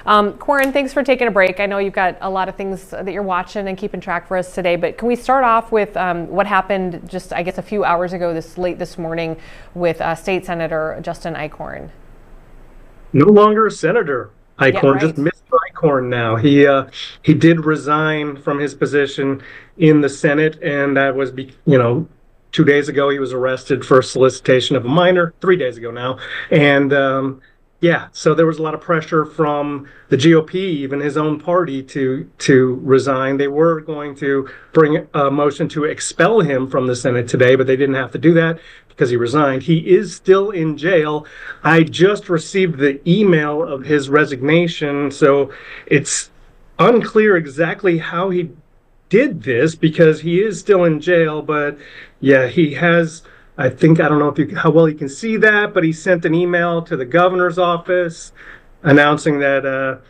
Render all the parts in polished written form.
Corin, thanks for taking a break. I know you've got a lot of things that you're watching and keeping track for us today, but can we start off with what happened just, I guess, a few hours ago, late this morning with State Senator Justin Eichorn? No longer a senator. Eichorn, Yeah, right. just Mr. Eichorn now. He did resign from his position in the Senate, and that was, 2 days ago he was arrested for solicitation of a minor. 3 days ago now, and yeah, so there was a lot of pressure from the GOP, even his own party, to resign. They were going to bring a motion to expel him from the Senate today, but they didn't have to do that because he resigned. He is still in jail. I just received the email of his resignation, so it's unclear exactly how he did this because he is still in jail. But yeah, he has, I think, I don't know how well you can see that, but he sent an email to the governor's office announcing that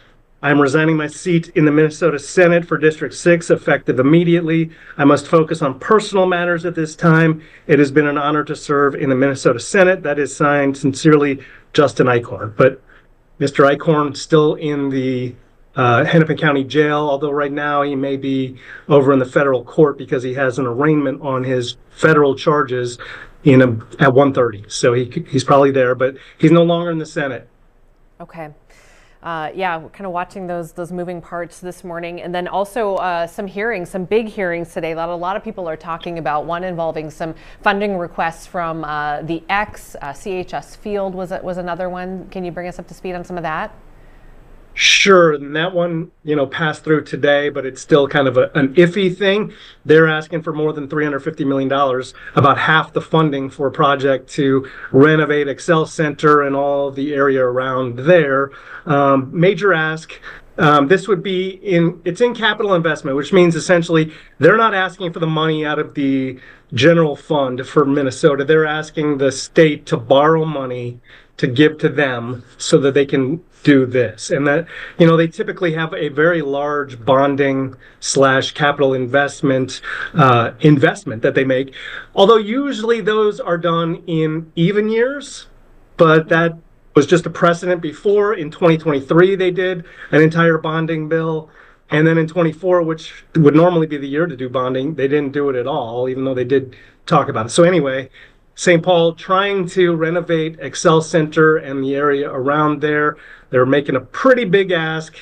I'm resigning my seat in the Minnesota Senate for District 6 effective immediately. I must focus on personal matters at this time. It has been an honor to serve in the Minnesota Senate. That is signed, sincerely, Justin Eichorn. But Mr. Eichorn still in the Hennepin County Jail, although right now he may be over in the federal court because he has an arraignment on his federal charges at 1:30. So he's probably there, but he's no longer in the Senate. Okay. Yeah, we're kind of watching those moving parts this morning, and then also some big hearings today. A lot of people are talking about one involving some funding requests from the CHS Field was another one. Can you bring us up to speed on some of that? Sure, and that one, passed through today, but it's still kind of an iffy thing. They're asking for more than $350 million, about half the funding for a project to renovate Excel Center and all the area around there. Major ask. This would be it's in capital investment, which means essentially they're not asking for the money out of the general fund for Minnesota. They're asking the state to borrow money to give to them so that they can do this. And that, they typically have a very large bonding / capital investment that they make. Although usually those are done in even years, but that was just a precedent before. In 2023, they did an entire bonding bill. And then in 24, which would normally be the year to do bonding, they didn't do it at all, even though they did talk about it. So anyway, St. Paul trying to renovate Excel Center and the area around there. They're making a pretty big ask.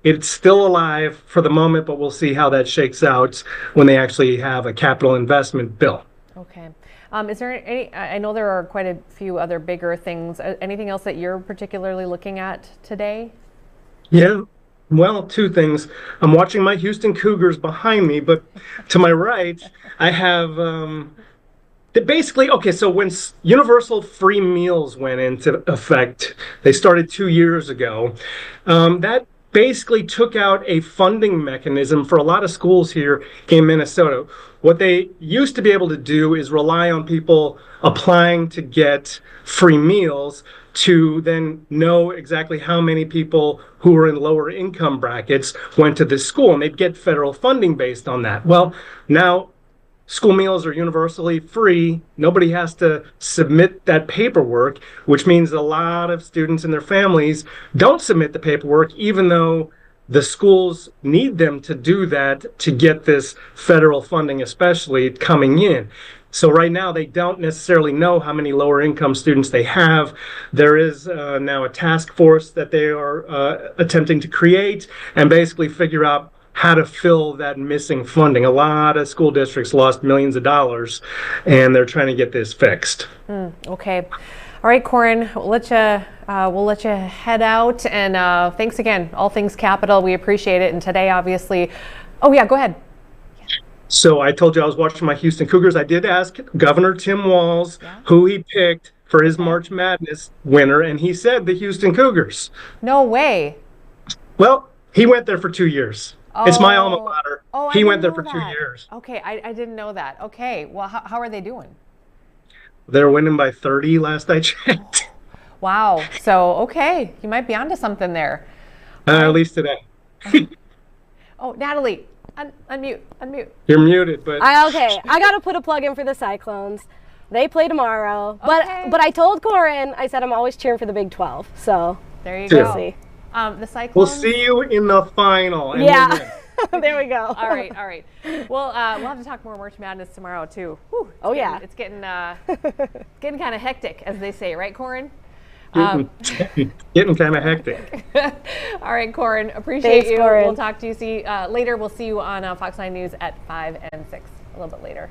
It's still alive for the moment, but we'll see how that shakes out when they actually have a capital investment bill. Okay. Is there any, I know there are quite a few other bigger things. Anything else that you're particularly looking at today? Yeah. Well, two things. I'm watching my Houston Cougars behind me, but to my right, I have basically, okay, so when universal free meals went into effect, they started 2 years ago. That basically took out a funding mechanism for a lot of schools here in Minnesota. What they used to be able to do is rely on people applying to get free meals to then know exactly how many people who were in lower income brackets went to this school, and they'd get federal funding based on that. Well, now school meals are universally free. Nobody has to submit that paperwork, which means a lot of students and their families don't submit the paperwork, even though the schools need them to do that to get this federal funding, especially coming in. So right now, they don't necessarily know how many lower income students they have. There is now a task force that they are attempting to create and basically figure out how to fill that missing funding. A lot of school districts lost millions of dollars, and they're trying to get this fixed. Okay. All right, Corin, we'll let you head out. And thanks again, All Things Capital. We appreciate it. And today, obviously, oh yeah, go ahead. So I told you I was watching my Houston Cougars. I did ask Governor Tim Walz who he picked for his March Madness winner, and he said the Houston Cougars. No way. Well, he went there for 2 years. It's my alma Oh, mater. oh, I He went didn't there know for 2 that. years. Okay, I didn't know that. Okay, well, how are they doing? They're winning by 30 last I checked. Wow. So, okay, you might be onto something there. At least today. Oh, Natalie, unmute. You're muted, but Okay, I gotta put a plug in for the Cyclones. They play tomorrow, Okay. but I told Corin, I said I'm always cheering for the Big 12. So There you Yeah. go. see. The Cyclones. We'll see you in the final. And we'll Yeah. win. There we go. All right, all right. Well, we'll have to talk more March Madness tomorrow too. Whew, it's getting getting kind of hectic, as they say, right, Corin? Getting kind of hectic. All right, Corin. Appreciate Thanks, you. Corin. We'll talk to you later. We'll see you on Fox 9 News at 5 and 6, a little bit later.